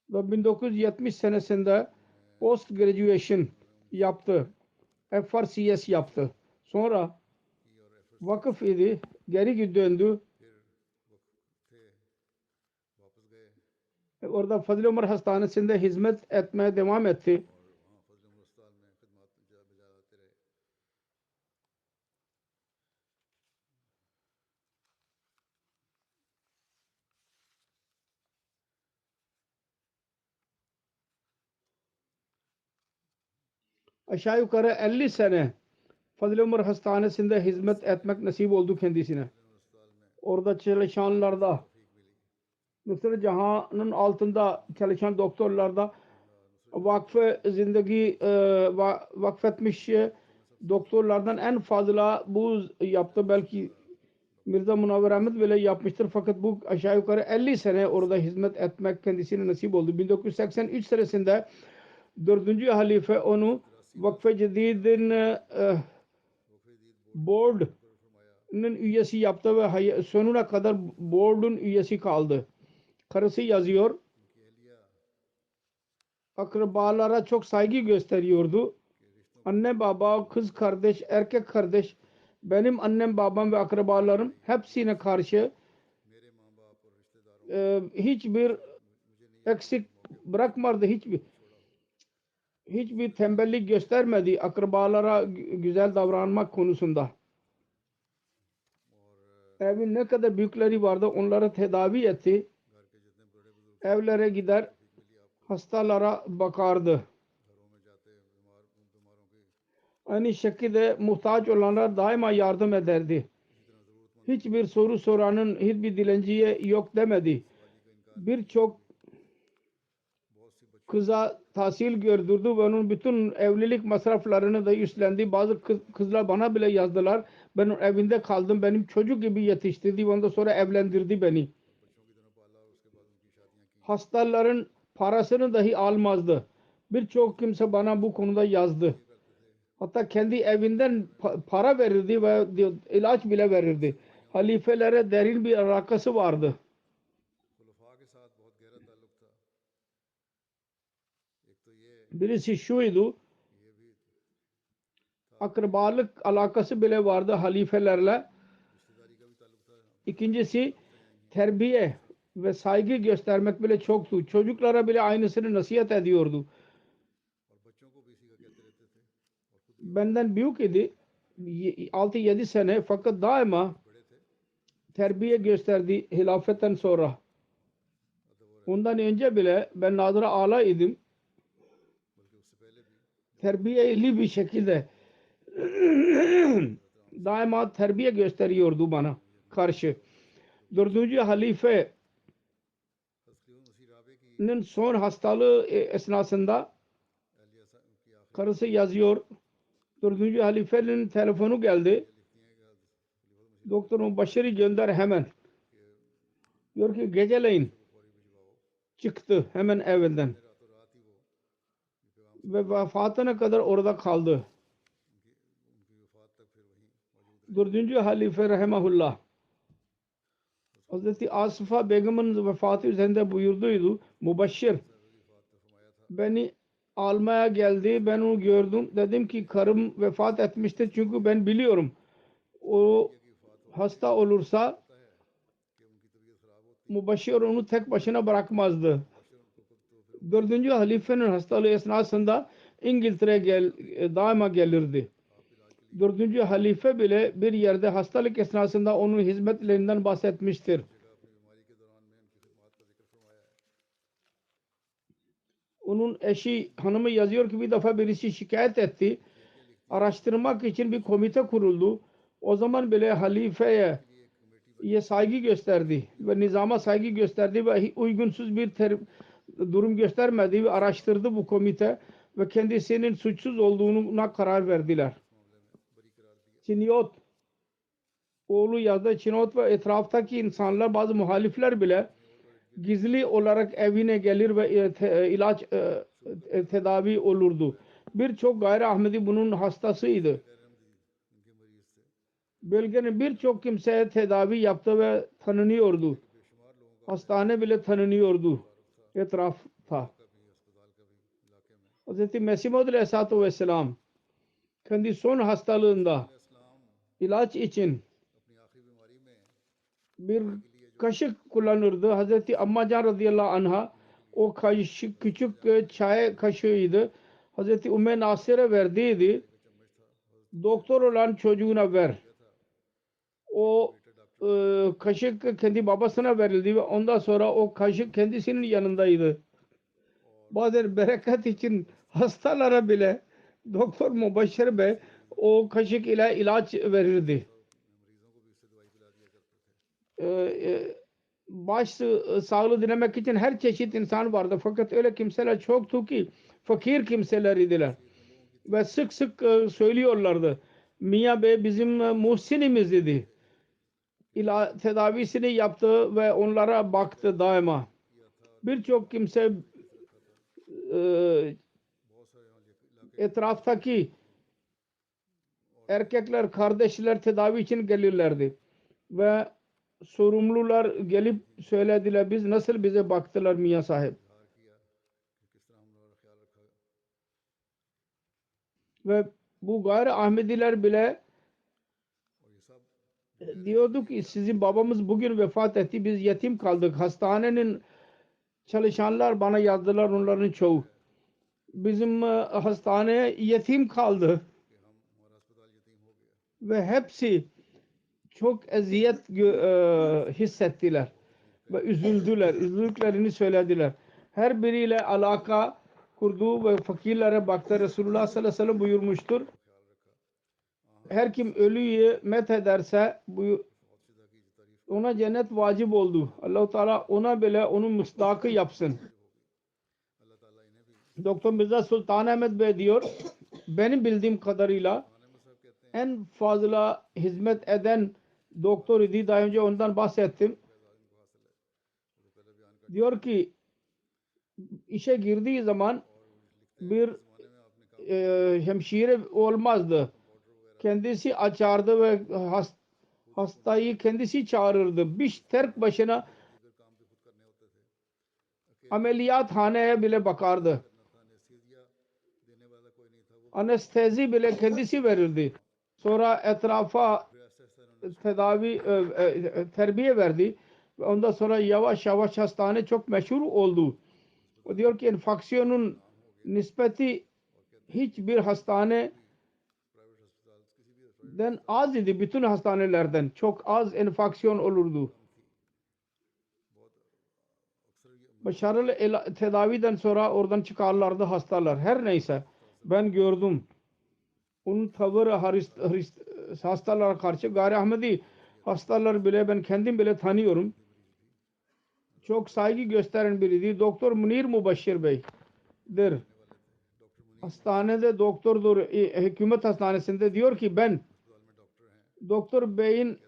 ve 1970 senesinde post graduation yaptı. FRCS yaptı. Sonra vakıf idi. Geri döndü. Orada Fazıl Ömer Hastanesi'nde hizmet etmeye devam etti. Aşağı yukarı 50 sene Fazıl Ömer Hastanesi'nde hizmet etmek nasip oldu kendisine. Orada çalışanlarda, Mısır Cahan'ın altında çalışan doktorlarda vakfe zindagi vakfetmiş doktorlardan en fazla bu yaptı. Belki Mirza Munavver Ahmed bile yapmıştır. Fakat bu aşağı yukarı 50 sene orada hizmet etmek kendisine nasip oldu. 1983 senesinde 4. halife onu Vakfe Cedid'in board'un üyesi yaptı ve sonuna kadar board'un üyesi kaldı. Karısı yazıyor. Akrabalara çok saygı gösteriyordu. Anne baba, kız kardeş, erkek kardeş, benim annem babam ve akrabalarım hepsine karşı hiçbir eksik bırakmadı. Hiçbir tembellik göstermedi akrabalara güzel davranmak konusunda. Evin ne kadar büyükleri vardı onları tedavi etti. Evlere gider hastalara bakardı. Aynı şekilde muhtaç olanlara daima yardım ederdi. Hiçbir soru soranın hiçbir dilenciye yok demedi. Birçok kıza tahsil gördürdü ve onun bütün evlilik masraflarını da üstlendi. Bazı kızlar bana bile yazdılar. Ben onun evinde kaldım. Benim çocuk gibi yetiştirdi. Ondan sonra evlendirdi beni. Hastaların parasını dahi almazdı. Birçok kimse bana bu konuda yazdı. Hatta kendi evinden para verirdi ve ilaç bile verirdi. Halifelere derin bir alakası vardı. Birisi şuydu, akrabalık alakası bile vardı halifelerle. İkincisi terbiye ve saygı göstermek bile çoktu. Çocuklara bile aynısını nasihat ediyordu. Benden büyük idi. 6-7 sene fakat daima terbiye gösterdi hilafetten sonra. Ondan önce bile ben Nazır'a ala idim. Terbiyeli bir şekilde daima terbiye gösteriyordu bana karşı. 4. halifenin son hastalığı esnasında karısı yazıyor. 4. halifenin telefonu geldi. Doktor Mubashir'i gönder hemen. Diyor ki geceleyin çıktı hemen evinden. Ve vefatına kadar orada kaldı. 4. halife rahimahullah Hazreti Asıfa Begum'un vefatı üzerinde buyurduydu. Mubashir beni almaya geldi. Ben onu gördüm. Dedim ki karım vefat etmiştir. Çünkü ben biliyorum o hasta olursa Mubashir onu tek başına bırakmazdı. 4. halifenin hastalığı esnasında İngiltere'ye daima gelirdi. 4. halife bile bir yerde hastalık esnasında onun hizmetlerinden bahsetmiştir. Onun eşi hanımı yazıyor ki bir defa birisi şikayet etti. Araştırmak için bir komite kuruldu. O zaman bile halifeye saygı gösterdi ve nizama saygı gösterdi ve uygunsuz bir durum göstermedi ve araştırdı bu komite ve kendisinin suçsuz olduğuna karar verdiler. Çiniyot oğlu yazdı. Çiniyot ve etraftaki insanlar, bazı muhalifler bile gizli olarak evine gelir ve ilaç tedavi olurdu. Birçok gayri Ahmedi bunun hastasıydı. Bölgenin birçok kimseye tedavi yaptı ve tanınıyordu. Hastane bile tanınıyordu etrafta. Hz. Mesih Maud Aleyhisselatü Vesselam kendi son hastalığında ilaç için bir kaşık kullanırdı. Hz. Ammacan radıyallahu anh'a o kaşık küçük çay kaşığıydı. Hz. Ümmü Nasir'e verdiydi. Doktor olan çocuğuna ver. O kaşık kendi babasına verildi ve ondan sonra o kaşık kendisinin yanındaydı. Bazen bereket için hastalara bile Doktor Mubashir Bey o kaşık ile ilaç verirdi. Baş sağlığı dilemek için her çeşit insan vardı. Fakat öyle kimseler çoktu ki fakir kimseler idiler. Ve sık sık söylüyorlardı. Miya Bey bizim muhsinimiz idi. Tedavisini yaptı ve onlara baktı daima. Birçok kimse etraftaki erkekler, kardeşler tedavi için gelirlerdi. Ve sorumlular gelip söylediler, biz nasıl bize baktılar Miya sahip. Ve bu gayri Ahmediler bile diyordu ki sizin babamız bugün vefat etti, biz yetim kaldık. Hastanenin çalışanlar bana yazdılar, onların çoğu. Bizim hastane yetim kaldı. Ve hepsi çok eziyet hissettiler. Ve üzüldüler. Üzüldüklerini söylediler. Her biriyle alaka kurdu ve fakirlere baktı. Resulullah sallallahu aleyhi ve sellem buyurmuştur. Her kim ölüyü met ederse ona cennet vacip oldu. Allah-u Teala ona bile onun müstahakı yapsın. Doktor Mirza Sultan Ahmet Bey diyor, benim bildiğim kadarıyla en fazla hizmet eden doktor idi. Daha önce ondan bahsettim. Diyor ki işe girdiği zaman bir hemşire olmazdı. Kendisi açardı ve hastayı kendisi çağırırdı. Bir tek başına ameliyathaneye bile bakardı. Anestezi bile kendisi verirdi. Sonra etrafa tedavi terbiye verdi. Ve ondan sonra yavaş yavaş hastane çok meşhur oldu. O diyor ki enfeksiyonun nispeti hiçbir hastaneden az idi. Bütün hastanelerden çok az enfeksiyon olurdu. Başarılı tedaviden sonra oradan çıkarlardı hastalar. Her neyse ben gördüm. Onun tavırı hastalara karşı gayri Ahmedi hastalar bile ben kendim bile tanıyorum. Çok saygı gösteren biriydi. Doktor Munir Mubashir Bey'dir. Hastanede doktordur. Hükümet hastanesinde diyor ki ben Doktor Bey'in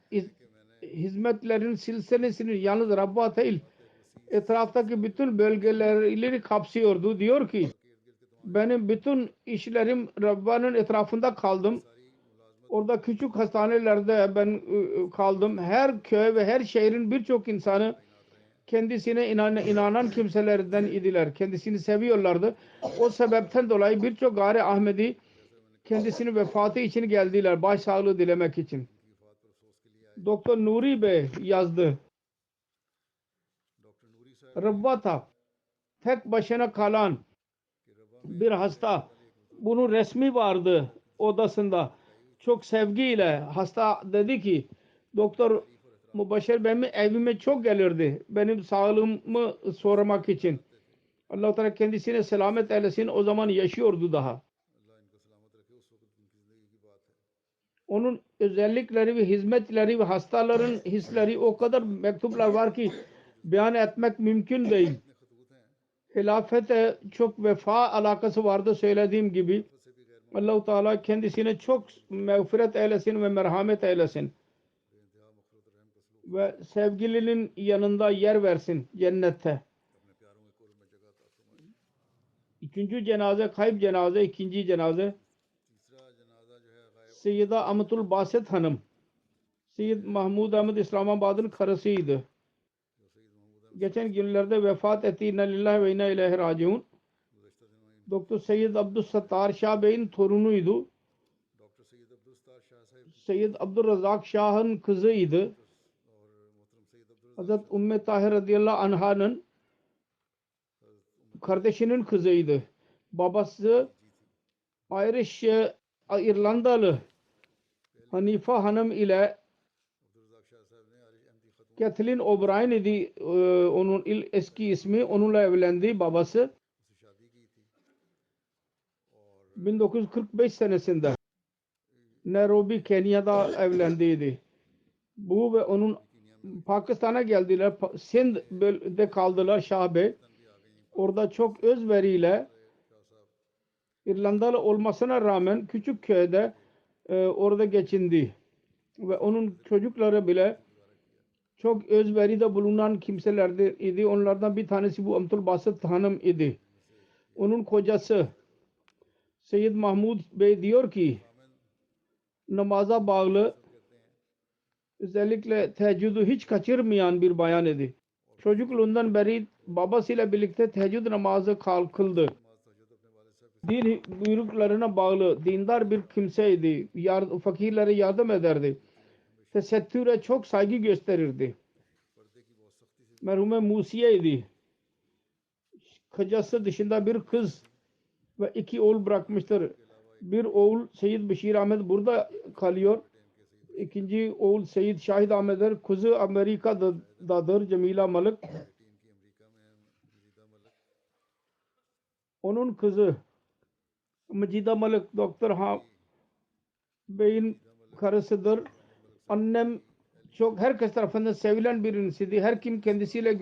hizmetlerinin silsilesini yalnız Rabba değil etraftaki bütün bölgeleri kapsıyordu. Diyor ki benim bütün işlerim Rabba'nın etrafında kaldım. Orada küçük hastanelerde ben kaldım. Her köy ve her şehrin birçok insanı kendisine inanan kimselerden idiler. Kendisini seviyorlardı. O sebepten dolayı birçok gayri Ahmedi kendisinin vefatı için geldiler. Başsağlığı dilemek için. Doktor Nuri Bey yazdı. Rabbata tek başına kalan bir hasta. Bunun resmi vardı odasında. Çok sevgiyle hasta dedi ki Doktor Mubashir Bey evime çok gelirdi. Benim sağlığımı sormak için. Allah-u Teala kendisine selamet eylesin. O zaman yaşıyordu daha. Onun özellikleri ve hizmetleri ve hastaların hisleri o kadar mektuplar var ki beyan etmek mümkün değil. Hilafete çok vefa alakası vardı söylediğim gibi. Allah-u Teala kendisine çok mağfiret eylesin ve merhamet eylesin. Ve sevgilinin yanında yer versin cennette. İkinci cenaze, kayıp cenaze, ikinci cenaze. Seyyida Amatul Basit Hanım. Seyyid Mahmud Ahmed İslamabad'ın karısıydı. Geçen günlerde vefat etti. İnna lillahi ve inna ileyhi raciun. Doktor Seyyid Abdüssattar Şah Bey'in torunuydu. Seyyid Abdurrazak Şah'ın kızıydı. Hazret Ümmü Tahir radıyallahu anh'ın kardeşinin kızıydı. Babası Irish İrlandalı Hanifa Hanım ile Kathleen O'Brien idi onun eski ismi. Onunla evlendi babası. 1945 senesinde Nairobi, Kenya'da evlendiydi. Bu ve onun Pakistan'a geldiler. Sindh'de kaldılar Şah Bey. Orada çok özveriyle İrlandalı olmasına rağmen küçük köyde orada geçindi. Ve onun çocukları bile çok özveride bulunan kimselerdi idi. Onlardan bir tanesi bu Amatul Basit Hanım idi. Onun kocası Seyyid Mahmud Bey diyor ki namaza bağlı özellikle teheccüdü hiç kaçırmayan bir bayan idi. Çocukluğundan beri babasıyla birlikte teheccüd namazı kıldı. Din buyruklarına bağlı dindar bir kimseydi. Fakirlere yardım ederdi. Tesettüre çok saygı gösterirdi. Merhume Musiye idi. Kocası dışında bir kız ve iki oğul bırakmıştır. Bir oğul Seyyid Bashir Ahmed burada kalıyor. İkinci oğul Seyyid Şahid Ahmed'dir. Kızı Amerika'dadır Cemila Malik. Onun kızı Macida Malik Doktor Bey'in karısıdır. Annem çok herkes tarafından sevilen birisiydi. Her kim kendisiyle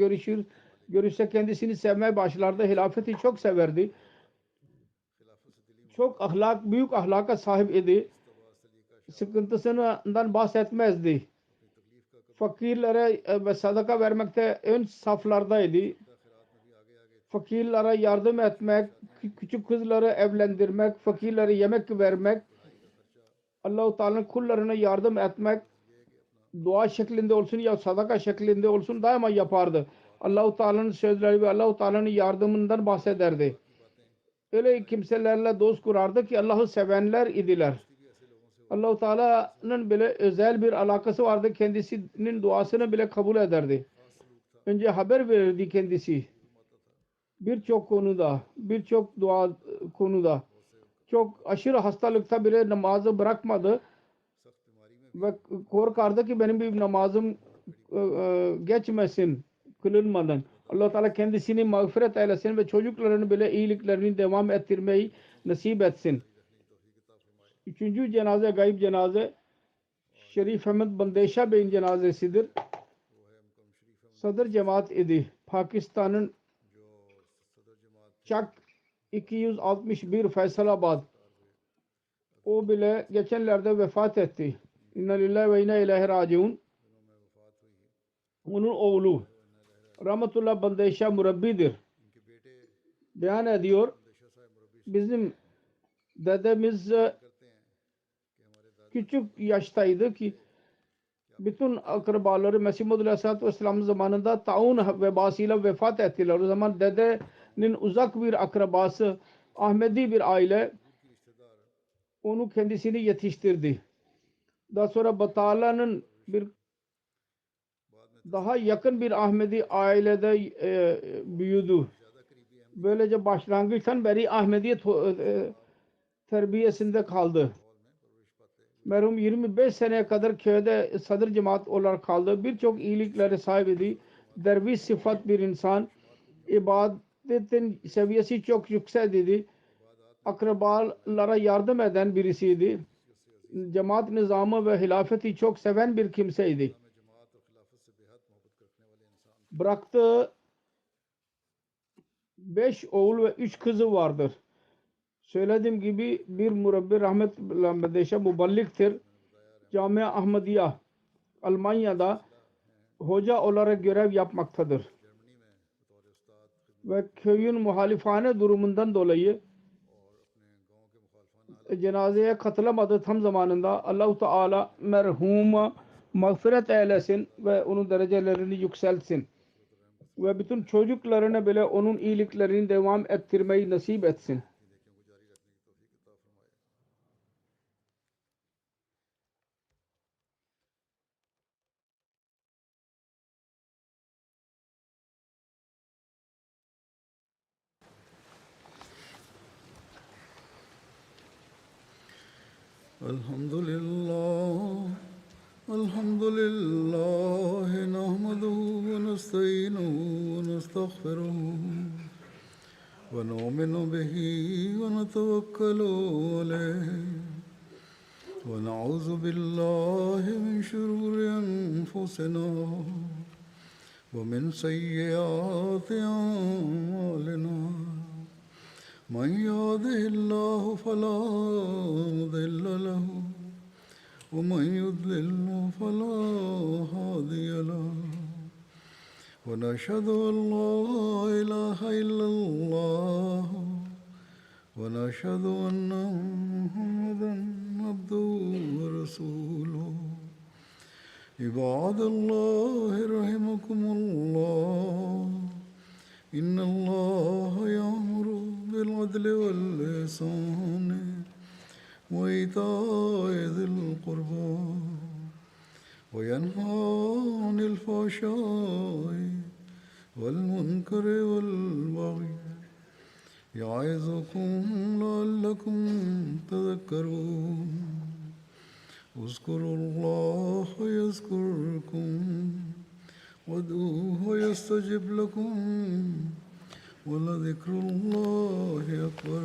görüşse kendisini sevmeye başlardı. Hilafeti çok severdi. çok büyük ahlaka sahip idi. Sıkıntısından bahsetmezdi. Fakirlere ve sadaka vermekte ön saflardaydı. Fakirlere yardım etmek, küçük kızları evlendirmek, fakirlere yemek vermek, Allah-u Teala'nın kullarına yardım etmek, dua şeklinde olsun ya sadaka şeklinde olsun daima yapardı. Allah-u Teala'nın sözleri ve Allah-u Teala'nın yardımından bahsederdi. Öyle kimselerle dost kurardı ki Allah'ı sevenler idiler. Allah-u Teala'nın bile özel bir alakası vardı. Kendisinin duasını bile kabul ederdi. Önce haber verirdi kendisi. Birçok konuda, birçok dua konuda. Çok aşırı hastalıkta bile namazı bırakmadı. Ve korkardı ki benim bir namazım geçmesin kılınmadan. Allah Teala kendisini mağfiret eylesin ve çocuklarını bile iyiliklerini devam ettirmeyi nasip etsin. Üçüncü cenaze, gayb cenaze Şerif Ahmed Bandeşa Bey'in cenazesidir. Sadr cemaat idi. Pakistan'ın Çak 261 Feysalabad. O bile geçenlerde vefat etti. İnna lillahi ve inna ileyhi raciun. Onun oğlu Rahmetullah Bandeşa murabbidir. Beyan ediyor. Bizim dedemiz küçük yaştaydı ki bütün akrabaları Mesih Muhammed Aleyhisselatü Vesselam'ın zamanında taun vebasıyla vefat ettiler. O zaman dedenin uzak bir akrabası Ahmedi bir aile onu kendisini yetiştirdi. Daha sonra Batala'nın bir daha yakın bir Ahmedi ailede büyüdü. Böylece başlangıçtan beri Ahmediyet terbiyesinde kaldı. Merhum 25 seneye kadar köyde sadr cemaat olarak kaldı. Birçok iyiliklere sahibiydi. Derviş sıfat bir insan. İbadetin seviyesi çok yüksekti. Akrabalara yardım eden birisiydi. Cemaat nizamı ve hilafeti çok seven bir kimseydi. Bıraktığı 5 oğul ve 3 kızı vardır. Söylediğim gibi bir murabbi rahmetullah Bandeşa muballiktir. Camia Ahmadiya Almanya'da hoca olarak görev yapmaktadır. Ve köyün muhalifane durumundan dolayı cenazeye katılamadı tam zamanında. Allah-u Teala merhuma mağfiret eylesin ve onun derecelerini yükseltsin. Ve bütün çocuklarına bile onun iyiliklerini devam ettirmeyi nasip etsin. الحمد لله نحمده ونستعينه ونستغفره ونؤمن به ونتوكل عليه ونعوذ بالله من شرور أنفسنا ومن سيئات أعمالنا من يهده الله فلا مضل له ومن يضلل فلا هادي له ونشهد أن لا إله إلا الله ونشهد أن محمدا عبده ورسوله عباد الله رحمكم الله إن الله يأمر بالعدل والإحسان وإيتاء ذي القربى وينهى عن الفحشاء والمنكر والبغي يعظكم لعلكم تذكرون اذكروا الله يذكركم وادعوه يستجب لكم ولذكر الله أكبر